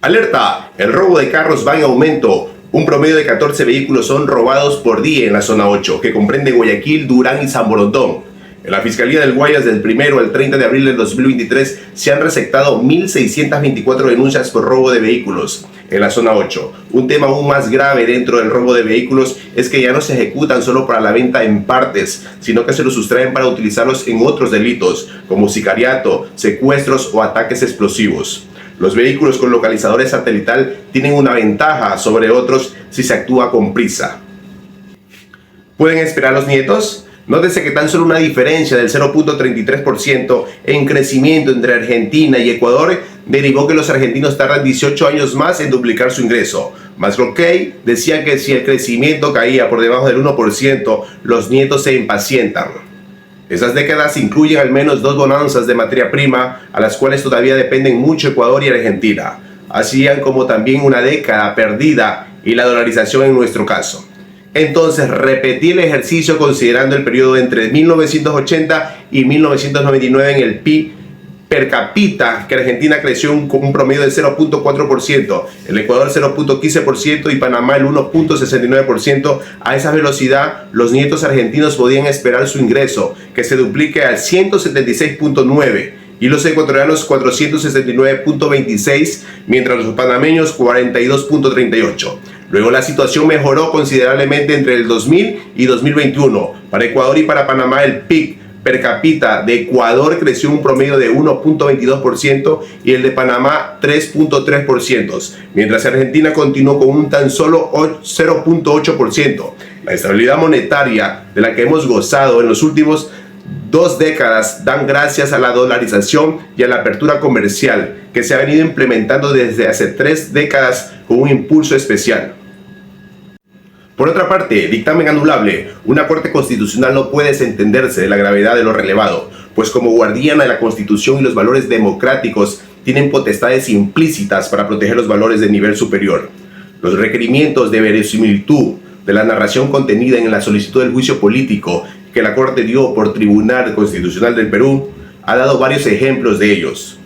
Alerta, el robo de carros va en aumento. Un promedio de 14 vehículos son robados por día en la zona 8, que comprende Guayaquil, Durán y San Borondón. En la Fiscalía del Guayas, del 1 al 30 de abril del 2023, se han receptado 1.624 denuncias por robo de vehículos en la zona 8. Un tema aún más grave dentro del robo de vehículos es que ya no se ejecutan solo para la venta en partes, sino que se los sustraen para utilizarlos en otros delitos, como sicariato, secuestros o ataques explosivos. Los vehículos con localizadores satelital tienen una ventaja sobre otros si se actúa con prisa. ¿Pueden esperar los nietos? Nótese que tan solo una diferencia del 0.33% en crecimiento entre Argentina y Ecuador derivó que los argentinos tardan 18 años más en duplicar su ingreso. Maslow-Key decía que si el crecimiento caía por debajo del 1%, los nietos se impacientan. Esas décadas incluyen al menos 2 bonanzas de materia prima, a las cuales todavía dependen mucho Ecuador y Argentina, así como también una década perdida y la dolarización en nuestro caso. Entonces, repetí el ejercicio considerando el periodo entre 1980 y 1999 en el PIB per cápita, que Argentina creció un promedio del 0.4%, el Ecuador 0.15% y Panamá el 1.69%. A esa velocidad, los nietos argentinos podían esperar su ingreso, que se duplique al 176.9%, y los ecuatorianos 469.26%, mientras los panameños 42.38%. Luego la situación mejoró considerablemente entre el 2000 y 2021. Para Ecuador y para Panamá el PIB per cápita de Ecuador creció un promedio de 1.22% y el de Panamá 3.3%, mientras Argentina continuó con un tan solo 0.8%. La estabilidad monetaria de la que hemos gozado en los últimos 2 décadas dan gracias a la dolarización y a la apertura comercial que se ha venido implementando desde hace 3 décadas con un impulso especial. Por otra parte, dictamen anulable. Una Corte Constitucional no puede desentenderse de la gravedad de lo relevado, pues como guardiana de la Constitución y los valores democráticos tienen potestades implícitas para proteger los valores de nivel superior. Los requerimientos de verosimilitud de la narración contenida en la solicitud del juicio político que la Corte dio por Tribunal Constitucional del Perú ha dado varios ejemplos de ellos.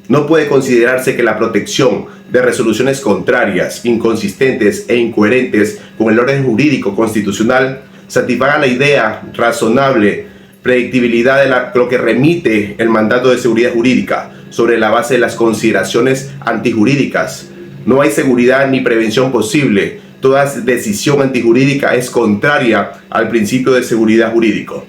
No puede considerarse que la protección de resoluciones contrarias, inconsistentes e incoherentes con el orden jurídico constitucional satisfaga la idea razonable, predictibilidad de lo que remite el mandato de seguridad jurídica sobre la base de las consideraciones antijurídicas. No hay seguridad ni prevención posible. Toda decisión antijurídica es contraria al principio de seguridad jurídico.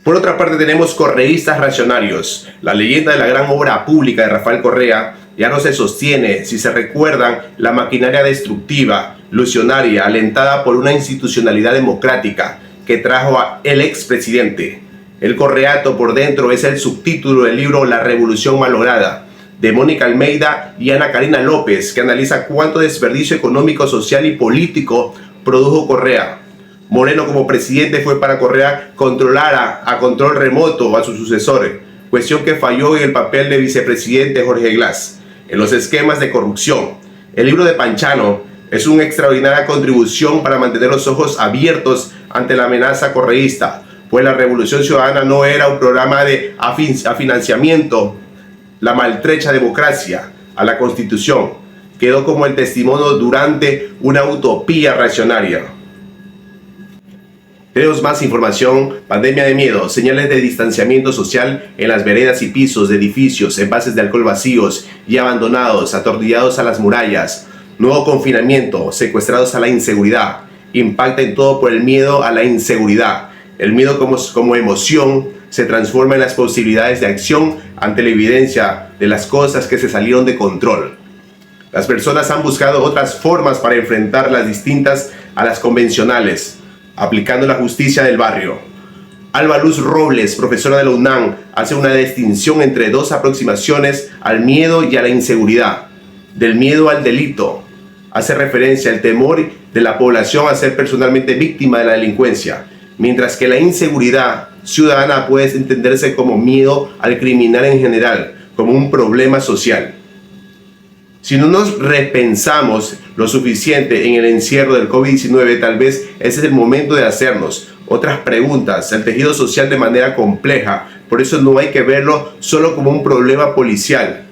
Por otra parte tenemos correístas reaccionarios. La leyenda de la gran obra pública de Rafael Correa ya no se sostiene si se recuerdan la maquinaria destructiva, ilusionaria, alentada por una institucionalidad democrática que trajo al expresidente. El correato por dentro es el subtítulo del libro La Revolución Malograda, de Mónica Almeida y Ana Karina López, que analiza cuánto desperdicio económico, social y político produjo Correa. Moreno como presidente fue para Correa controlar a control remoto a su sucesor, cuestión que falló en el papel de vicepresidente Jorge Glass, en los esquemas de corrupción. El libro de Panchano es una extraordinaria contribución para mantener los ojos abiertos ante la amenaza correísta, pues la Revolución Ciudadana no era un programa de financiamiento, la maltrecha democracia a la Constitución quedó como el testimonio durante una utopía reaccionaria. Tenemos más información. Pandemia de miedo, señales de distanciamiento social en las veredas y pisos de edificios, envases de alcohol vacíos y abandonados, atornillados a las murallas. Nuevo confinamiento, secuestrados a la inseguridad. Impacta en todo por el miedo a la inseguridad. El miedo como emoción se transforma en las posibilidades de acción ante la evidencia de las cosas que se salieron de control. Las personas han buscado otras formas para enfrentar las distintas a las convencionales, aplicando la justicia del barrio. Alba Luz Robles, profesora de la UNAM, hace una distinción entre 2 aproximaciones al miedo y a la inseguridad. Del miedo al delito. Hace referencia al temor de la población a ser personalmente víctima de la delincuencia, mientras que la inseguridad ciudadana puede entenderse como miedo al criminal en general, como un problema social. Si no nos repensamos lo suficiente en el encierro del COVID-19, tal vez ese es el momento de hacernos otras preguntas al tejido social de manera compleja. Por eso no hay que verlo solo como un problema policial.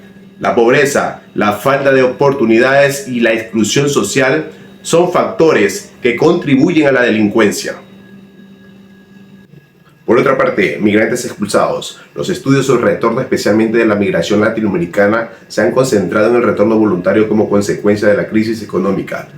La pobreza, la falta de oportunidades y la exclusión social son factores que contribuyen a la delincuencia. Por otra parte, migrantes expulsados. Los estudios sobre retorno, especialmente de la migración latinoamericana, se han concentrado en el retorno voluntario como consecuencia de la crisis económica.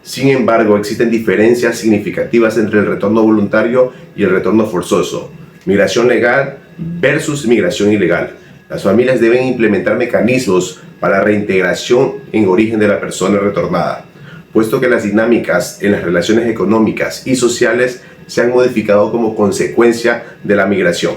Sin embargo, existen diferencias significativas entre el retorno voluntario y el retorno forzoso. Migración legal versus migración ilegal. Las familias deben implementar mecanismos para la reintegración en origen de la persona retornada, puesto que las dinámicas en las relaciones económicas y sociales se han modificado como consecuencia de la migración.